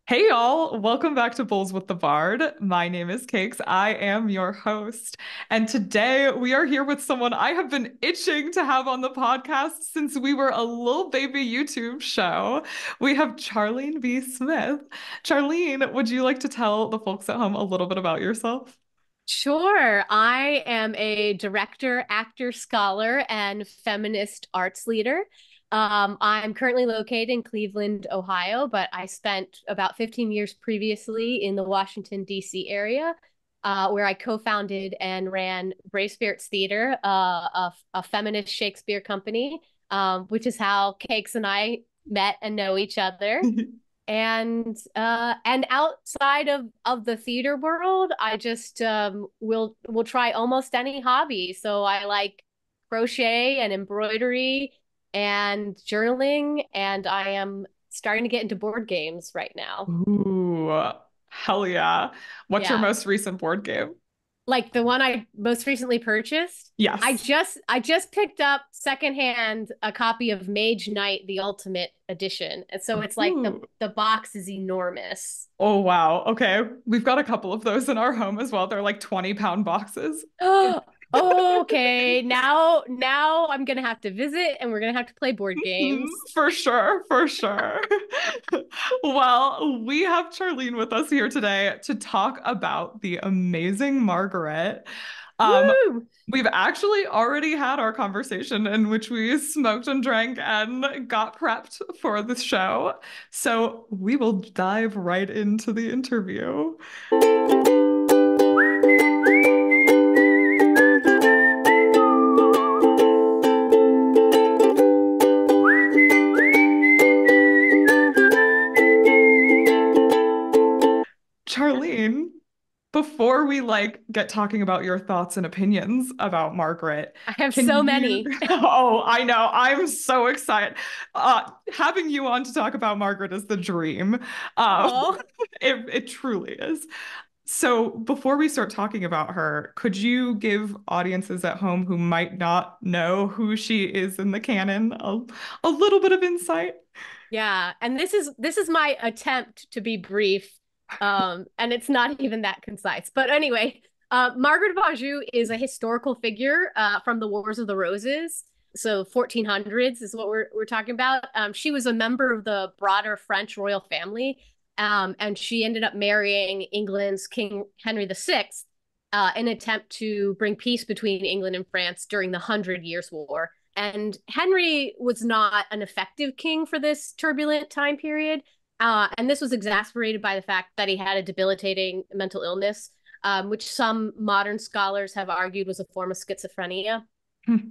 Hey y'all, welcome back to Bowls with the Bard. My name is Cakes. I am your host. And today we are here with someone I have been itching to have on the podcast since we were a little baby YouTube show. We have Charlene V. Smith. Charlene, would you like to tell the folks at home a little bit about yourself? Sure. I am a director, actor, scholar, and feminist arts leader. I'm currently located in Cleveland, Ohio, but I spent about 15 years previously in the Washington, D.C. area, where I co-founded and ran Brave Spirits Theater, a feminist Shakespeare company, which is how Cakes and I met and know each other. And outside of the theater world, I just will try almost any hobby. So I like crochet and embroidery and journaling, and I am starting to get into board games right now. Ooh, hell yeah. What's your Yeah. most recent board game? Like the one I most recently purchased. I Yes. just I just picked up secondhand a copy of Mage Knight, the Ultimate Edition. And so it's like the Ooh. the box is enormous. Oh, wow. Okay. We've got a couple of those in our home as well. They're like 20-pound boxes. Oh, okay. Now I'm gonna have to visit and we're gonna have to play board Mhm. games. For sure, for sure. Well, we have Charlene with us here today to talk about the amazing Margaret. Um, Woo! we've actually already had our conversation in which we smoked and drank and got prepped for the show. So we will dive right into the interview. Charlene, before we get talking about your thoughts and opinions about Margaret, I have can so you many. Oh, I know. I'm so excited. Having you on to talk about Margaret is the dream. Um, Oh. it truly is. So before we start talking about her, could you give audiences at home who might not know who she is in the canon a little bit of insight? Yeah, and this is my attempt to be brief. And it's not even that concise. But anyway, Margaret of Anjou is a historical figure from the Wars of the Roses. So 1400s is what we're talking about. She was a member of the broader French royal family, and she ended up marrying England's King Henry VI in an attempt to bring peace between England and France during the Hundred Years' War. And Henry was not an effective king for this turbulent time period. And this was exacerbated by the fact that he had a debilitating mental illness, which some modern scholars have argued was a form of schizophrenia.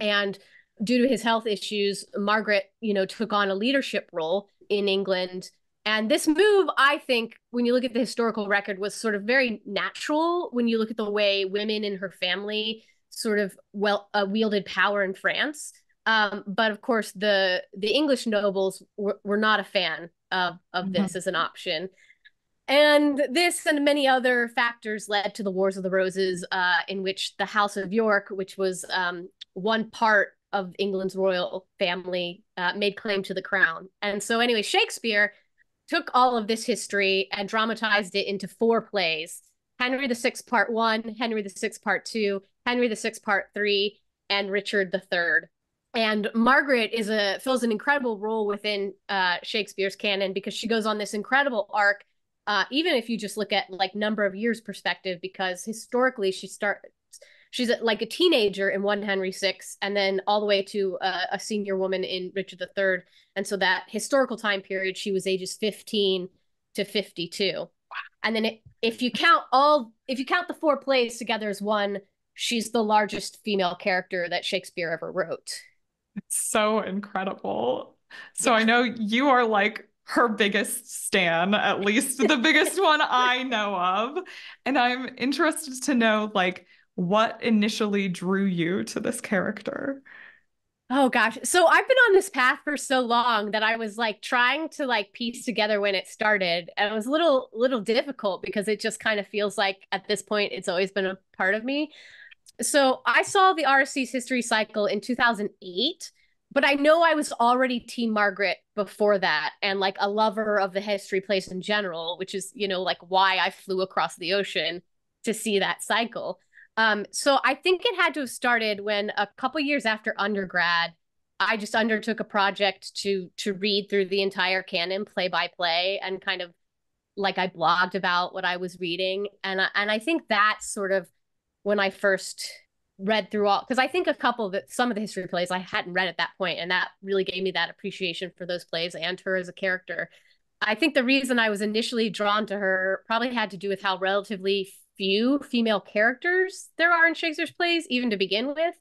And due to his health issues, Margaret, took on a leadership role in England. And this move, I think, when you look at the historical record, was sort of very natural when you look at the way women in her family sort of wielded power in France. But of course, the English nobles were not a fan of this as an option. And this and many other factors led to the Wars of the Roses, in which the House of York, which was one part of England's royal family, made claim to the crown. And so, anyway, Shakespeare took all of this history and dramatized it into four plays: Henry VI, Part One, Henry VI, Part Two, Henry VI, Part Three, and Richard III. And Margaret fills an incredible role within Shakespeare's canon because she goes on this incredible arc, even if you just look at like number of years perspective, because historically she's like a teenager in one Henry VI, and then all the way to a senior woman in Richard III. And so that historical time period, she was ages 15 to 52. And then if you count the four plays together as one, she's the largest female character that Shakespeare ever wrote. So incredible. So I Yeah. know you are like her biggest stan, at least the biggest one I know of. And I'm interested to know what initially drew you to this character. Oh gosh. So I've been on this path for so long that I was like trying to like piece together when it started. And it was a little difficult because it just kind of feels like at this point it's always been a part of me. So I saw the RSC's history cycle in 2008. but I know I was already Team Margaret before that, and like a lover of the history plays in general, which is, like why I flew across the ocean to see that cycle. So I think it had to have started when a couple years after undergrad, I just undertook a project to read through the entire canon play by play, and kind of like I blogged about what I was reading, and I think that's sort of when I first read through all, because I think some of the history plays I hadn't read at that point, and that really gave me that appreciation for those plays and her as a character. I think the reason I was initially drawn to her probably had to do with how relatively few female characters there are in Shakespeare's plays, even to begin with.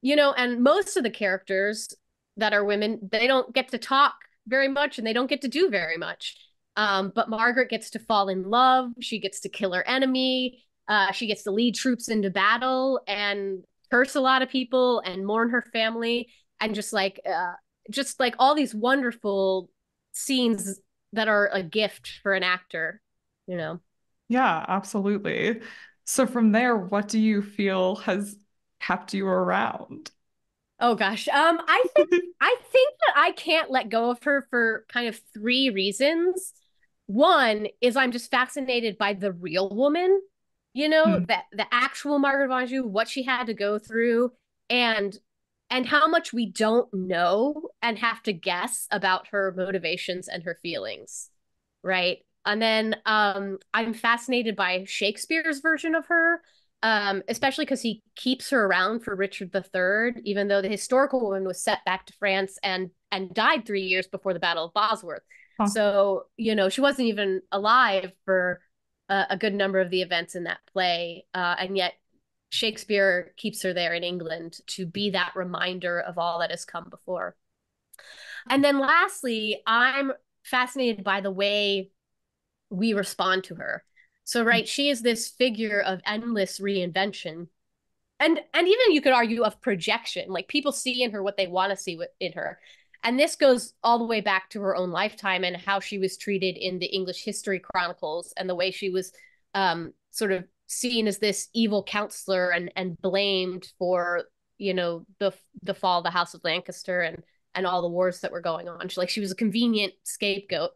And most of the characters that are women, they don't get to talk very much and they don't get to do very much. But Margaret gets to fall in love. She gets to kill her enemy. She gets to lead troops into battle and curse a lot of people and mourn her family, and just like all these wonderful scenes that are a gift for an actor, you know. Yeah, absolutely. So from there, what do you feel has kept you around? Oh gosh. I think that I can't let go of her for kind of three reasons. One is I'm just fascinated by the real woman, Hmm. that the actual Margaret of Anjou, what she had to go through, and and how much we don't know and have to guess about her motivations and her feelings, right? And then I'm fascinated by Shakespeare's version of her, especially because he keeps her around for Richard III, even though the historical woman was sent back to France and died 3 years before the Battle of Bosworth. Huh. So, she wasn't even alive for a good number of the events in that play. And yet Shakespeare keeps her there in England to be that reminder of all that has come before. And then lastly, I'm fascinated by the way we respond to her. So, right, she is this figure of endless reinvention. And even you could argue of projection. Like people see in her what they want to see in her. And this goes all the way back to her own lifetime and how she was treated in the English history chronicles, and the way she was sort of seen as this evil counselor and blamed for, the fall of the House of Lancaster and all the wars that were going on. She was a convenient scapegoat.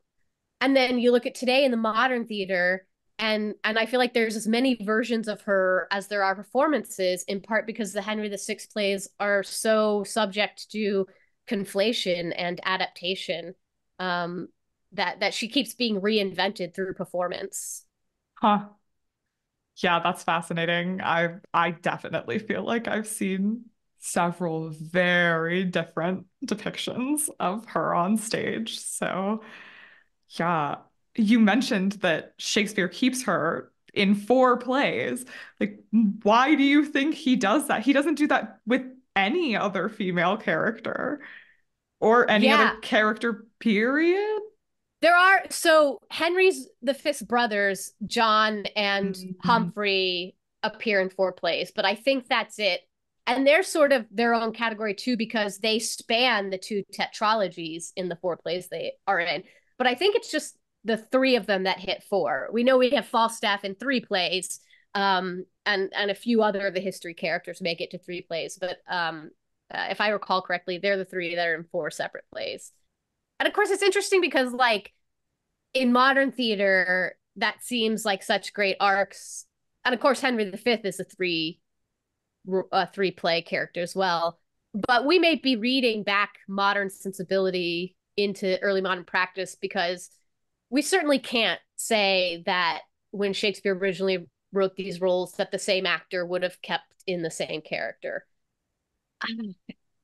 And then you look at today in the modern theater, and I feel like there's as many versions of her as there are performances, in part because the Henry VI plays are so subject to conflation and adaptation, that she keeps being reinvented through performance. Huh. Yeah, that's fascinating. I definitely feel like I've seen several very different depictions of her on stage. So, yeah. You mentioned that Shakespeare keeps her in four plays. Like, why do you think he does that? He doesn't do that with any other female character or any other Yeah, character, period. there are. So Henry's the fifth brothers, John and Mhm. Humphrey, appear in four plays, but I think that's it. And they're sort of their own category too, because they span the two tetralogies in the four plays they are in. But I think it's just the three of them that hit four. We know we have Falstaff in three plays, and a few other of the history characters make it to three plays. But if I recall correctly, they're the three that are in four separate plays. And of course, it's interesting because, like, in modern theater, that seems like such great arcs. And of course, Henry V is a three play character as well. But we may be reading back modern sensibility into early modern practice, because we certainly can't say that when Shakespeare originally wrote these roles that the same actor would have kept in the same character.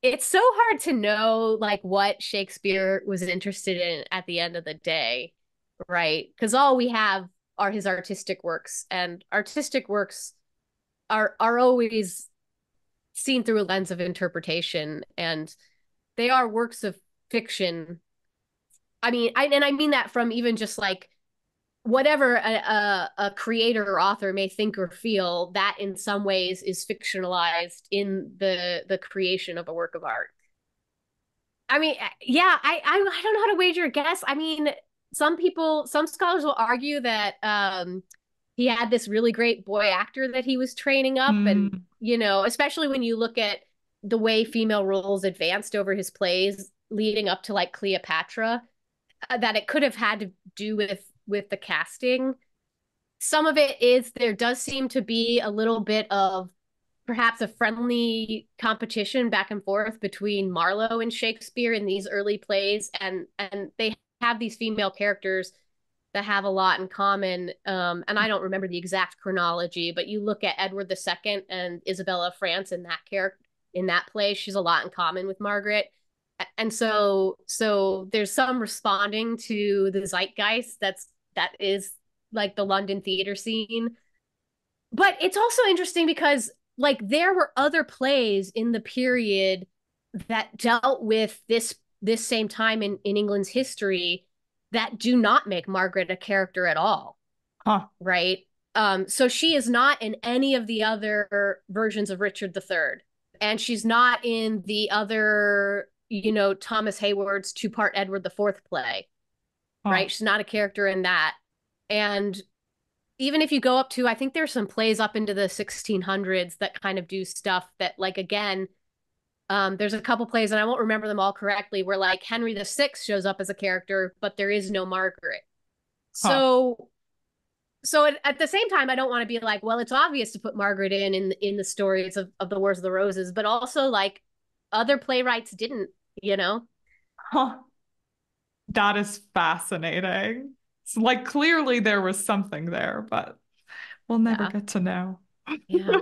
It's so hard to know like what Shakespeare was interested in at the end of the day, right? Because all we have are his artistic works, and artistic works are always seen through a lens of interpretation, and they are works of fiction. I mean that from even just like whatever a creator or author may think or feel, that in some ways is fictionalized in the creation of a work of art. I mean, yeah, I don't know how to wager a guess. I mean, some scholars will argue that he had this really great boy actor that he was training up, and Mm. especially when you look at the way female roles advanced over his plays leading up to like Cleopatra, that it could have had to do with the casting. Some of it is there does seem to be a little bit of perhaps a friendly competition back and forth between Marlowe and Shakespeare in these early plays, and they have these female characters that have a lot in common. And I don't remember the exact chronology, but you look at Edward II and Isabella of France in that character in that play, she's a lot in common with Margaret. And so there's some responding to the zeitgeist that is like the London theater scene. But it's also interesting because like there were other plays in the period that dealt with this same time in England's history that do not make Margaret a character at all. Huh. Right? So she is not in any of the other versions of Richard III. And she's not in the other, Thomas Hayward's two-part Edward IV play. Huh. Right? She's not a character in that. And even if you go up to, I think there's some plays up into the 1600s that kind of do stuff that, like, again, there's a couple plays, and I won't remember them all correctly, where like Henry VI shows up as a character, but there is no Margaret. Huh. So at the same time, I don't want to be like, well, it's obvious to put Margaret in the stories of the Wars of the Roses, but also like other playwrights didn't, Huh. That is fascinating. So, like, clearly there was something there, but we'll never Yeah. get to know. Yeah.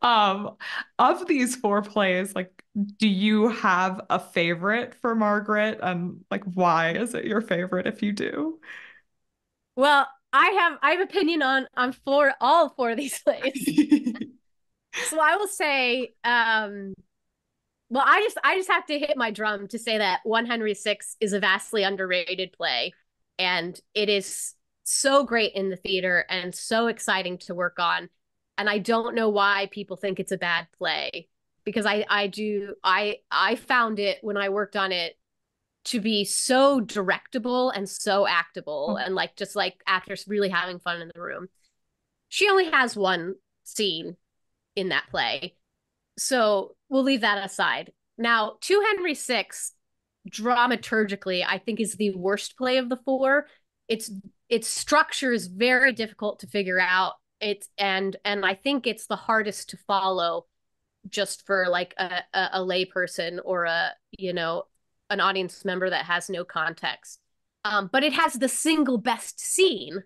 Um, of these four plays, like, do you have a favorite for Margaret? And like, why is it your favorite if you do? Well, I have opinion on all four of these plays. So I will say, well, I just have to hit my drum to say that One Henry VI is a vastly underrated play, and it is so great in the theater and so exciting to work on. And I don't know why people think it's a bad play, because I found it when I worked on it to be so directable and so actable, and like just like actors really having fun in the room. She only has one scene in that play, so we'll leave that aside. Now, Two Henry VI, dramaturgically, I think is the worst play of the four. Its structure is very difficult to figure out. And I think it's the hardest to follow just for like a lay person or an audience member that has no context. But it has the single best scene,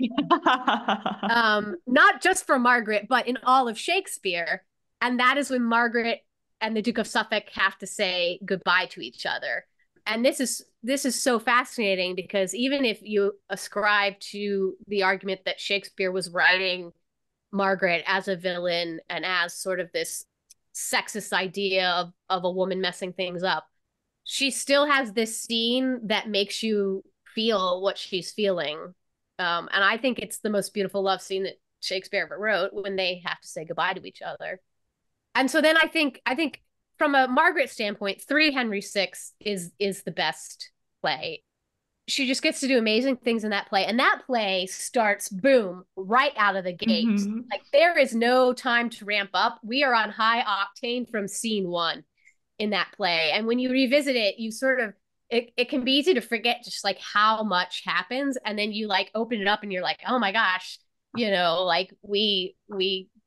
not just for Margaret, but in all of Shakespeare. And that is when Margaret and the Duke of Suffolk have to say goodbye to each other. And this is so fascinating, because even if you ascribe to the argument that Shakespeare was writing Margaret as a villain and as sort of this sexist idea of a woman messing things up, she still has this scene that makes you feel what she's feeling. And I think it's the most beautiful love scene that Shakespeare ever wrote, when they have to say goodbye to each other. And so then I think from a Margaret standpoint, Three Henry VI is the best play. She just gets to do amazing things in that play. And that play starts, boom, right out of the gate. Mhm. Like there is no time to ramp up. We are on high octane from scene one in that play. And when you revisit it, you sort of, it can be easy to forget just like how much happens. And then you like open it up and you're like, oh my gosh, like we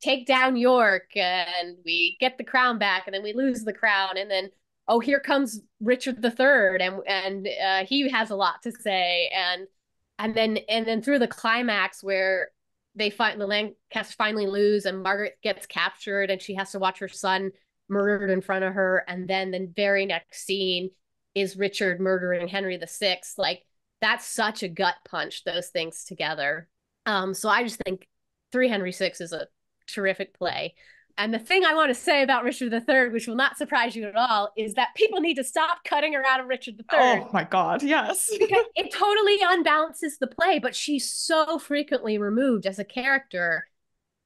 take down York and we get the crown back, and then we lose the crown, and then oh, here comes Richard III, and he has a lot to say, and then through the climax where the Lancasters finally lose and Margaret gets captured and she has to watch her son murdered in front of her, and then the very next scene is Richard murdering Henry VI. Like that's such a gut punch, those things together. So I just think Three Henry VI is a terrific play. And the thing I want to say about Richard III, which will not surprise you at all, is that people need to stop cutting her out of Richard III. Oh my God, yes. Because it totally unbalances the play, but she's so frequently removed as a character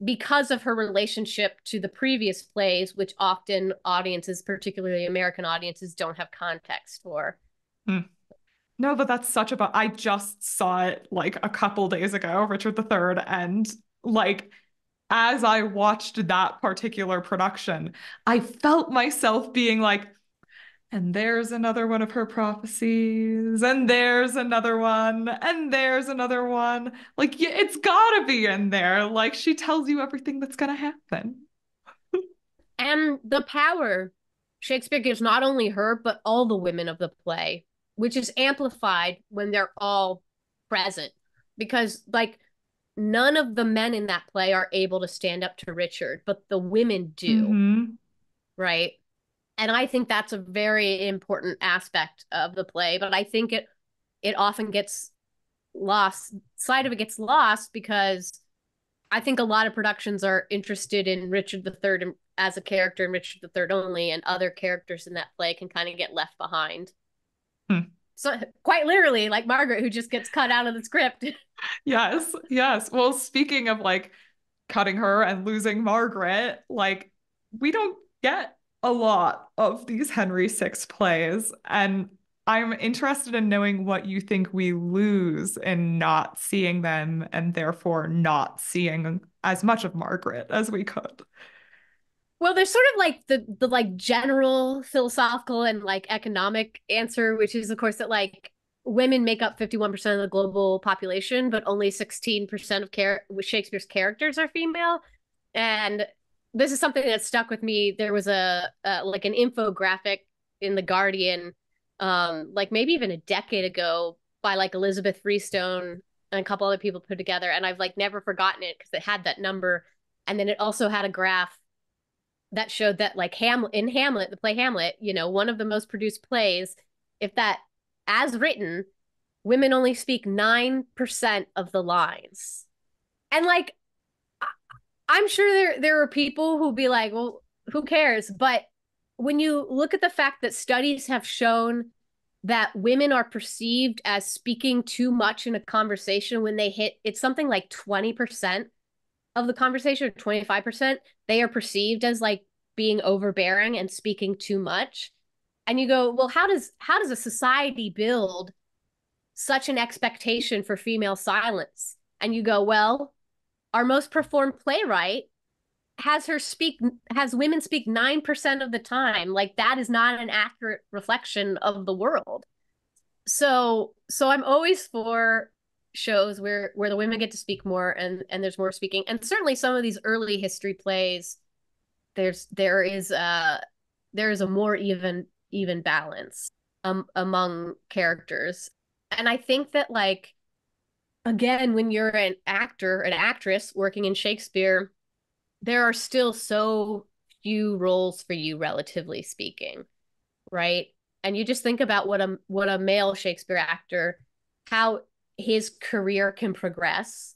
because of her relationship to the previous plays, which often audiences, particularly American audiences, don't have context for. Hmm. No, but that's I just saw it like a couple days ago, Richard III, and like as I watched that particular production, I felt myself being like, and there's another one of her prophecies, and there's another one, and there's another one. Like, yeah, it's gotta be in there. Like, she tells you everything that's gonna happen. And the power Shakespeare gives not only her, but all the women of the play, which is amplified when they're all present. Because, like, none of the men in that play are able to stand up to Richard, but the women do, Mm-hmm. right? And I think that's a very important aspect of the play, but I think it often gets lost. Side of it gets lost because I think a lot of productions are interested in Richard III as a character and Richard III only, and other characters in that play can kind of get left behind. Hmm. So quite literally, like Margaret, who just gets cut out of the script. Yes, yes. Well, speaking of like cutting her and losing Margaret, like we don't get a lot of these Henry VI plays. And I'm interested in knowing what you think we lose in not seeing them and therefore not seeing as much of Margaret as we could. Well, there's sort of like the like general philosophical and like economic answer, which is of course that like women make up 51% of the global population, but only 16% of Shakespeare's characters are female. And this is something that stuck with me. There was a like an infographic in The Guardian, like maybe even a decade ago by like Elizabeth Freestone and a couple other people put together. And I've like never forgotten it because it had that number. And then it also had a graph that showed that like in Hamlet, the play Hamlet, you know, one of the most produced plays, if that as written, women only speak 9% of the lines. And like I'm sure there are people who'll be like, well, who cares? But when you look at the fact that studies have shown that women are perceived as speaking too much in a conversation when they hit it's something like 20% of the conversation, or 25%, they are perceived as like being overbearing and speaking too much. And you go, well, how does a society build such an expectation for female silence? And you go, well, our most performed playwright has women speak 9% of the time. Like that is not an accurate reflection of the world. So I'm always for shows where the women get to speak more and there's more speaking. And certainly some of these early history plays, there is a more even balance among characters. And I think that like again, when you're an actor, an actress working in Shakespeare, there are still so few roles for you, relatively speaking, right? And you just think about what a male Shakespeare actor, how his career can progress,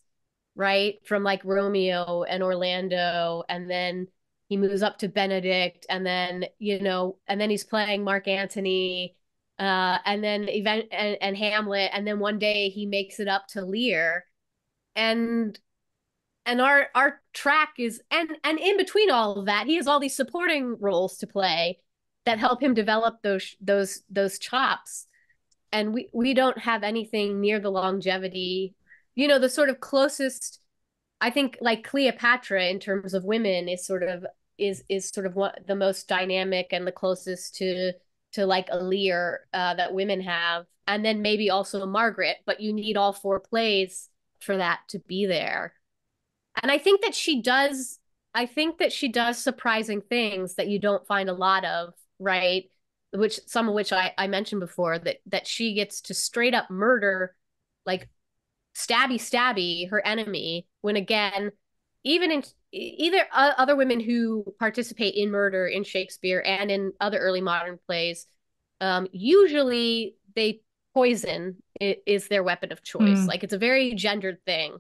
right? From like Romeo and Orlando, and then he moves up to Benedict, and then and then he's playing Mark Antony, and then and Hamlet, and then one day he makes it up to Lear, and our track is and in between all of that, he has all these supporting roles to play that help him develop those chops. And we don't have anything near the longevity. The sort of closest, I think, like Cleopatra in terms of women is sort of what the most dynamic and the closest to like a Lear that women have, and then maybe also Margaret. But you need all four plays for that to be there. And I think that she does. I think that she does surprising things that you don't find a lot of, right? Some of which I mentioned before, that she gets to straight up murder, like stabby her enemy, when again, even in either other women who participate in murder in Shakespeare and in other early modern plays, usually they poison is their weapon of choice. Like it's a very gendered thing.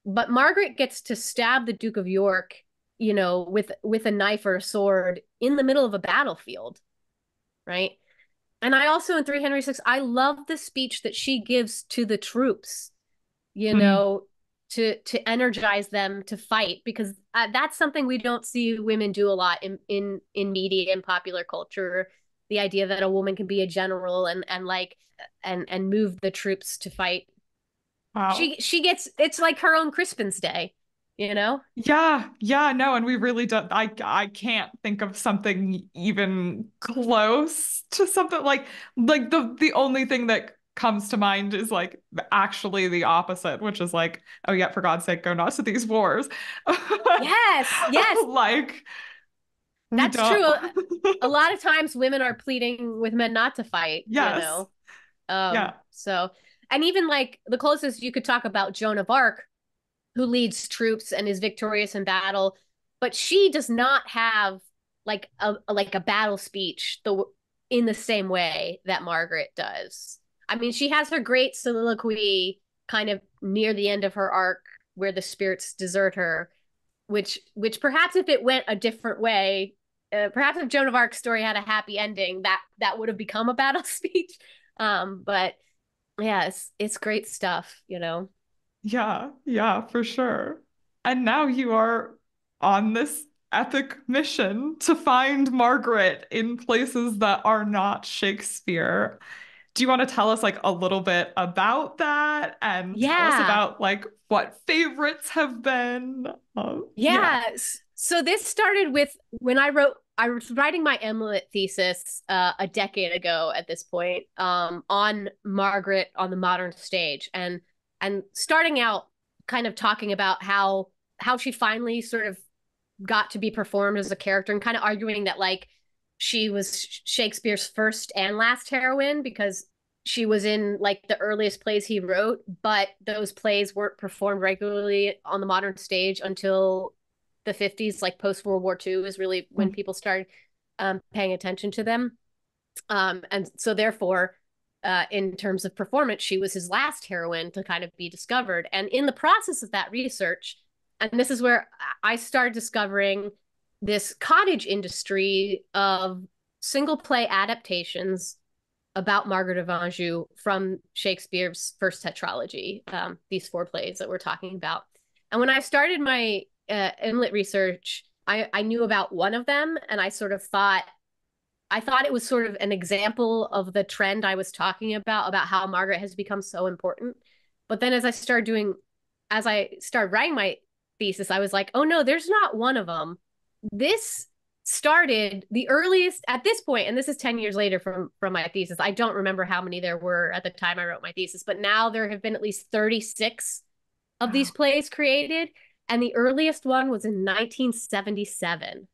But Margaret gets to stab the Duke of York, with a knife or a sword in the middle of a battlefield, right? And I also in 3 Henry VI, I love the speech that she gives to the troops, to energize them to fight, because that's something we don't see women do a lot in media and popular culture. The idea that a woman can be a general and move the troops to fight. Wow. She gets, it's like her own Crispin's Day. you know? Yeah, yeah, no, and we really don't. I can't think of something even close to something like the only thing that comes to mind is like actually the opposite, which is like, oh yeah, for God's sake, go not to these wars. Yes, yes, Like we that's don't. true. A lot of times women are pleading with men not to fight, you Yes. know? Yeah. So, and even like the closest you could talk about Joan of Arc, who leads troops and is victorious in battle, but she does not have like a battle speech in the same way that Margaret does. I mean, she has her great soliloquy kind of near the end of her arc where the spirits desert her, which perhaps if it went a different way, perhaps if Joan of Arc's story had a happy ending, that would have become a battle speech. But yeah, it's great stuff, you know. Yeah, yeah, for sure. And now you are on this epic mission to find Margaret in places that are not Shakespeare. Do you want to tell us like a little bit about that and tell us Yeah. about like what favorites have been? Yeah. Yeah. So this started with when I was writing my MLitt thesis a decade ago at this point, on Margaret on the modern stage, and starting out kind of talking about how she finally sort of got to be performed as a character, and kind of arguing that like she was Shakespeare's first and last heroine because she was in like the earliest plays he wrote, but those plays weren't performed regularly on the modern stage until the 50s, like post World War II is really when people started paying attention to them. And so therefore, in terms of performance, she was his last heroine to kind of be discovered. And in the process of that research, and this is where I started discovering this cottage industry of single play adaptations about Margaret of Anjou from Shakespeare's first tetralogy, these four plays that we're talking about. And when I started my MLitt research, I knew about one of them, and I thought it was sort of an example of the trend I was talking about how Margaret has become so important. But then as I started writing my thesis, I was like, oh no, there's not one of them. This started the earliest at this point, and this is 10 years later from my thesis. I don't remember how many there were at the time I wrote my thesis, but now there have been at least 36 of these Wow. plays created, and the earliest one was in 1977.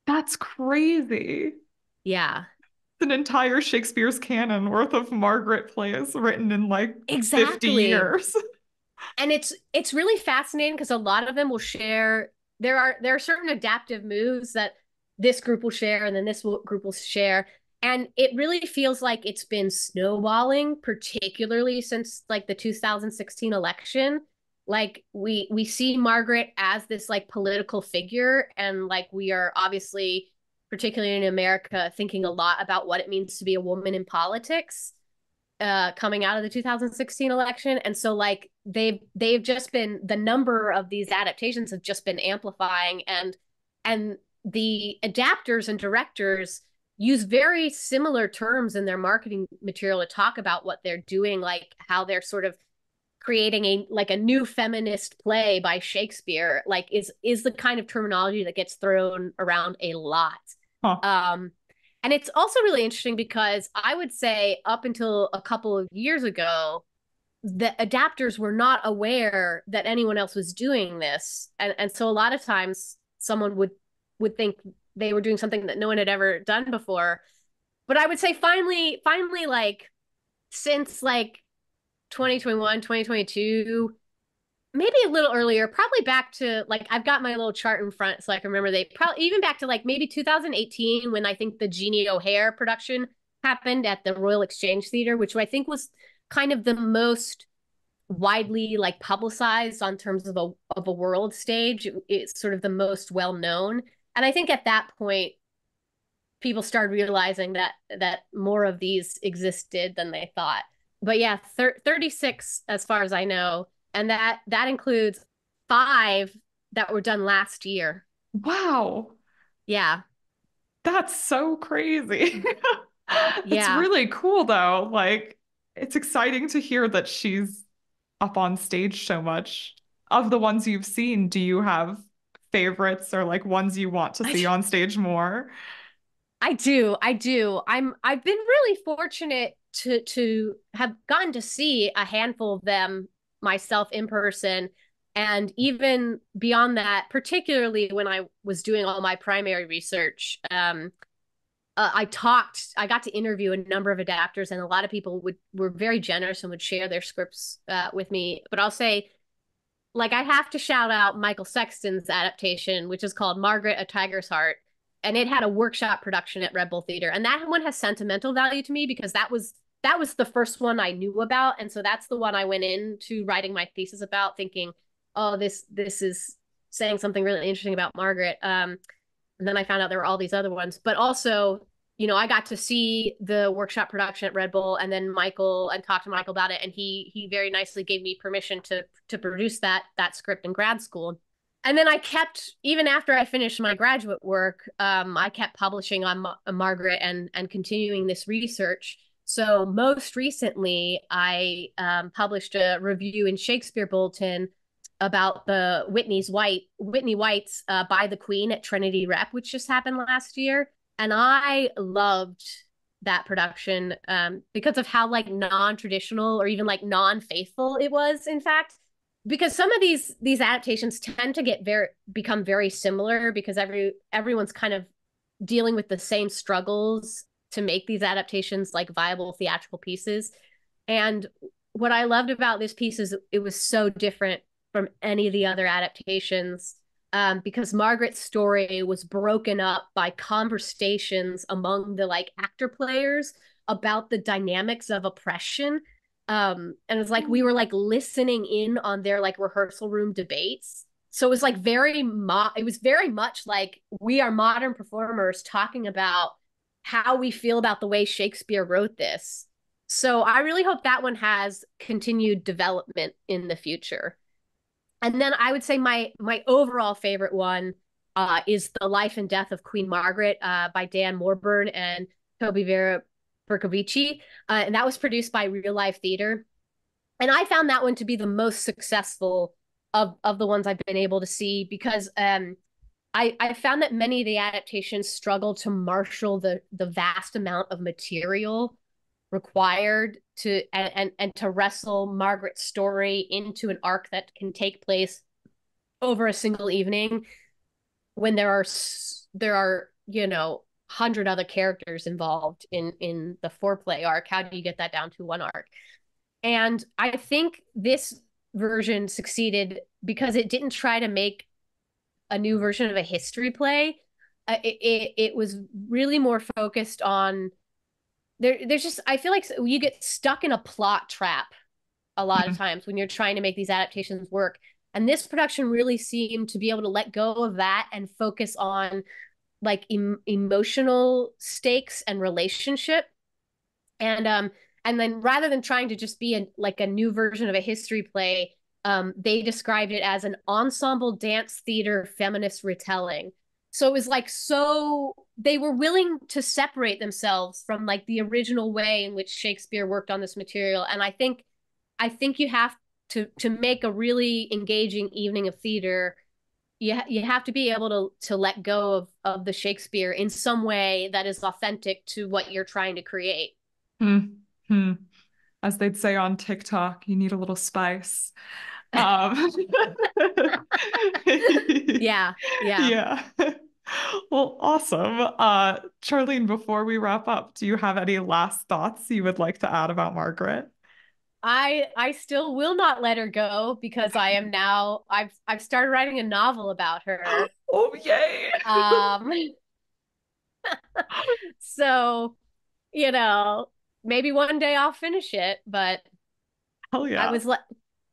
That's crazy. Yeah, An entire Shakespeare's canon worth of Margaret plays written in like 50 exactly. years. And it's really fascinating because a lot of them will share. There are certain adaptive moves that this group will share and then this group will share, and it really feels like it's been snowballing, particularly since like the 2016 election. Like we see Margaret as this like political figure, and like we are obviously, particularly in America, thinking a lot about what it means to be a woman in politics, coming out of the 2016 election. And so like they've just been, the number of these adaptations have just been amplifying, and the adapters and directors use very similar terms in their marketing material to talk about what they're doing, like how they're sort of creating a new feminist play by Shakespeare, like is the kind of terminology that gets thrown around a lot. Huh. And it's also really interesting because I would say up until a couple of years ago, the adapters were not aware that anyone else was doing this. And so a lot of times someone would think they were doing something that no one had ever done before. But I would say finally, like since like 2021, 2022, maybe a little earlier, probably back to like, I've got my little chart in front so I can remember, they probably even back to like maybe 2018 when I think the Jeannie O'Hare production happened at the Royal Exchange Theater, which I think was kind of the most widely like publicized on terms of a world stage. It's sort of the most well known. And I think at that point people started realizing that more of these existed than they thought. But yeah, 36 as far as I know, and that includes 5 that were done last year. Wow. Yeah, That's so crazy. It's yeah, really cool though. Like it's exciting to hear that she's up on stage so much. of the ones you've seen, do you have favorites or like ones you want to see on stage more? I do. I do. I've been really fortunate to have gotten to see a handful of them myself in person. And even beyond that, particularly when I was doing all my primary research, I got to interview a number of adapters, and a lot of people were very generous and would share their scripts with me. But I'll say, like, I have to shout out Michael Sexton's adaptation, which is called Margaret, A Tiger's Heart. And it had a workshop production at Red Bull Theater. And that one has sentimental value to me because that was the first one I knew about. And so that's the one I went into writing my thesis about, thinking, oh, this is saying something really interesting about Margaret. And then I found out there were all these other ones. But also, I got to see the workshop production at Red Bull, and then talked to Michael about it, and he very nicely gave me permission to produce that script in grad school. And then I kept, even after I finished my graduate work, I kept publishing on Margaret and continuing this research. So most recently, I published a review in Shakespeare Bulletin about the Whitney White's By the Queen at Trinity Rep, which just happened last year. And I loved that production because of how like non-traditional or even like non-faithful it was, in fact. Because some of these adaptations tend to become very similar because everyone's kind of dealing with the same struggles to make these adaptations like viable theatrical pieces. And what I loved about this piece is it was so different from any of the other adaptations, because Margaret's story was broken up by conversations among the like actor players about the dynamics of oppression. And it's like we were like listening in on their like rehearsal room debates. So it was like it was very much like we are modern performers talking about how we feel about the way Shakespeare wrote this. So I really hope that one has continued development in the future. And then I would say my overall favorite one is The Life and Death of Queen Margaret by Dan Morburn and Toby Vera Bercovici. And that was produced by Real Life Theater. And I found that one to be the most successful of the ones I've been able to see because I found that many of the adaptations struggle to marshal the vast amount of material required to to wrestle Margaret's story into an arc that can take place over a single evening when there are 100 other characters involved in the foreplay arc. How do you get that down to one arc? And I think this version succeeded because it didn't try to make a new version of a history play. It was really more focused on there's just, I feel like you get stuck in a plot trap a lot of times when you're trying to make these adaptations work. And this production really seemed to be able to let go of that and focus on like emotional stakes and relationship. And then rather than trying to just be like a new version of a history play, they described it as an ensemble dance theater feminist retelling. So it was like, so they were willing to separate themselves from like the original way in which Shakespeare worked on this material. And I think you have to make a really engaging evening of theater. You have to be able to let go of the Shakespeare in some way that is authentic to what you're trying to create. Hmm. As they'd say on TikTok, you need a little spice. Um, yeah. Yeah. Well, awesome. Charlene, before we wrap up, do you have any last thoughts you would like to add about Margaret? I still will not let her go because I've started writing a novel about her. Oh, yay. So, maybe one day I'll finish it, but Hell yeah.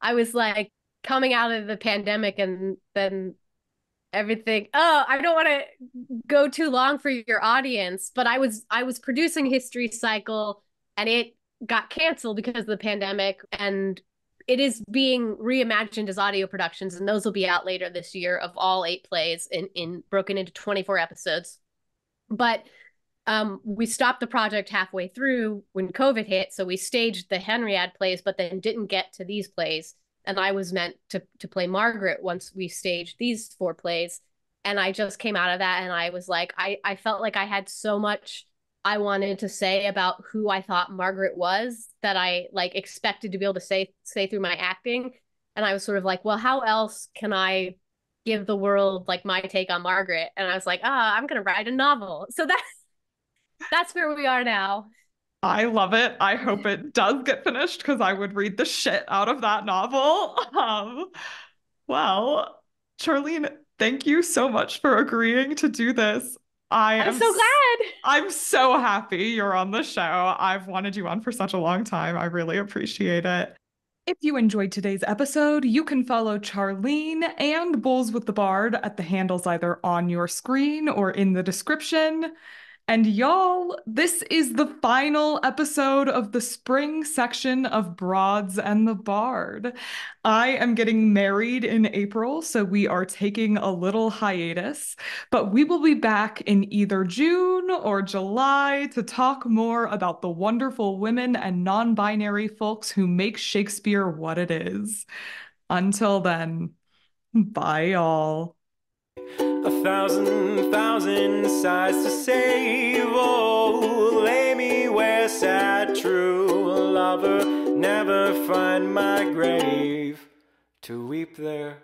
I was like coming out of the pandemic and then everything. Oh, I don't want to go too long for your audience, but I was producing History Cycle and it got canceled because of the pandemic, and it is being reimagined as audio productions, and those will be out later this year of all 8 plays in broken into 24 episodes. But we stopped the project halfway through when COVID hit, so we staged the Henriad plays, but then didn't get to these plays. and I was meant to play Margaret once we staged these 4 plays. And I just came out of that and I was like, I felt like I had so much I wanted to say about who I thought Margaret was that I like expected to be able to say through my acting. And I was sort of like, well, how else can I give the world like my take on Margaret? And I was like, I'm gonna write a novel. So that's where we are now. I love it. I hope it does get finished because I would read the shit out of that novel. Well, Charlene, thank you so much for agreeing to do this. I I'm am so s- glad. I'm so happy you're on the show. I've wanted you on for such a long time. I really appreciate it. If you enjoyed today's episode, you can follow Charlene and Bulls with the Bard at the handles either on your screen or in the description. And y'all, this is the final episode of the spring section of Broads and the Bard. I am getting married in April, so we are taking a little hiatus, but we will be back in either June or July to talk more about the wonderful women and non-binary folks who make Shakespeare what it is. Until then, bye y'all. A thousand sighs to save. Oh, lay me where sad true lover never find my grave to weep there.